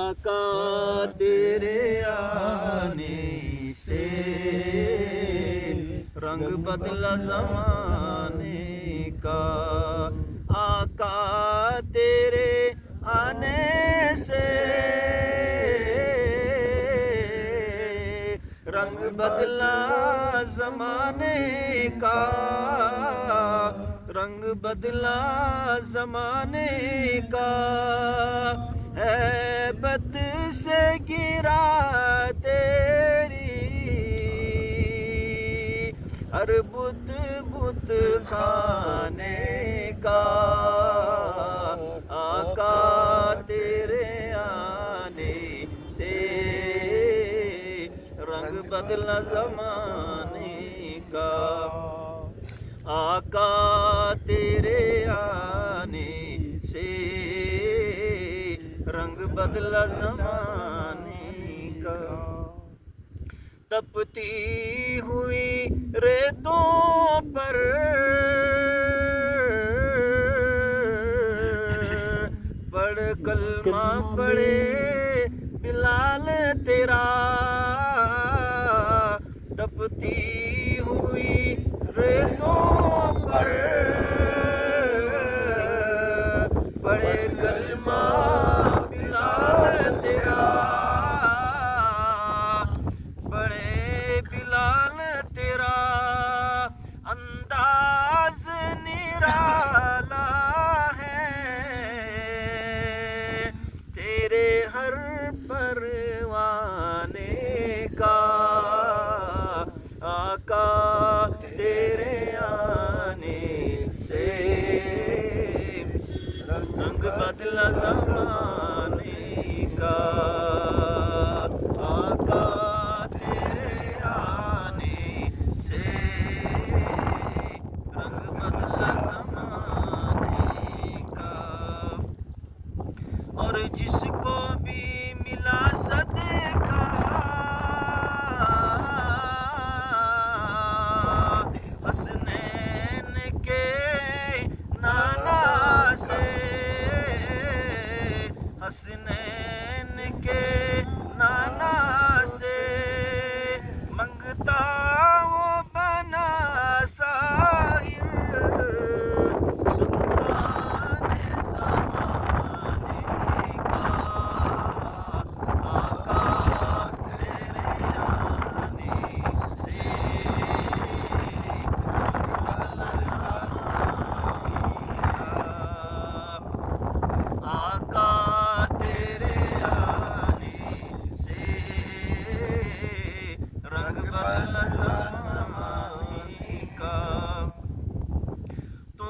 आका तेरे आने से रंग बदला ज़माने का। आका तेरे आने से रंग बदला ज़माने का, रंग बदला ज़माने का। हैबत से गिरा तेरी हर बुत बुत खाने का। आका तेरे आने से रंग बदला ज़माने का। आका तेरे आने से रंग बदला ज़माने का। तपती हुई रेतों पर पढ़ कलमा पढ़े बिलाल तेरा। तपती हुई रेतों पर पढ़े कलमा बिलाल तेरा। बड़े बिलाल तेरा अंदाज निराला है। तेरे हर परवाने का। आका तेरे आने से रंग बदला ज़माने का। आका तेरे आने से रंग बदला ज़माने का। और जिसको भी मिला सदका हसनैन के नाना से, हसनैन के नाना से मंगता वो बना साहिर सुल्तान ज़माने का। आका तेरे आने से आका तेरे आने से रंग बदला ज़माने का। तो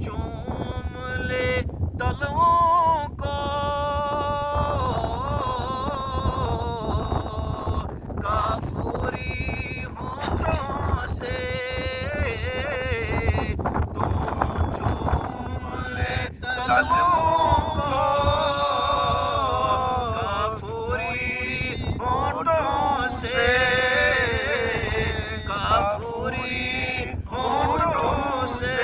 चूम ले तलवों को काफूरी होठों से। तो चूम ले तलवों को काफूरी होठों से, काफूरी होठों से।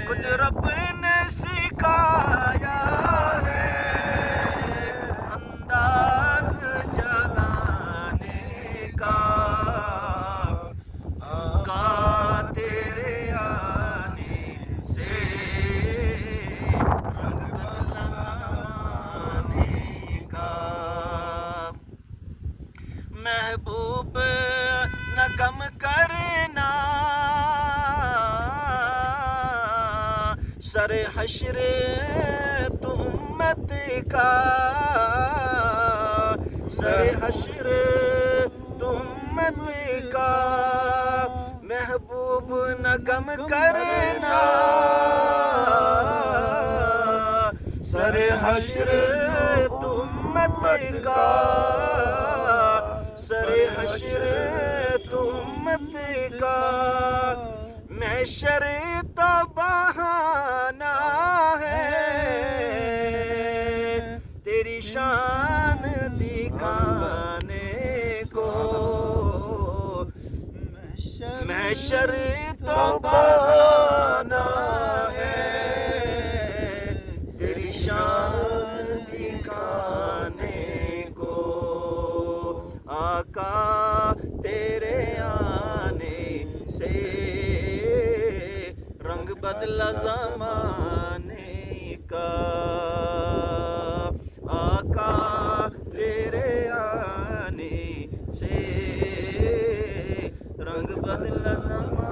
खुद रब ने सिखाया है अंदाज जगाने का। आका तेरे आने से रंग बदला ज़माने का। महबूब न गम करना सरे हश्र तुम्मत का। सरे हश्र तुम्मत का। महबूब न गम करना सरे हश्र तुम्मत का। सरे हश्र तुम्मत का। महशर तो बहाना है तेरी शान दिखाने को। महशर तो बहाना है तेरी शान दिखाने को। आका तेरे आने से रंग बदला ज़माने का। आका तेरे आने से रंग बदला ज़माने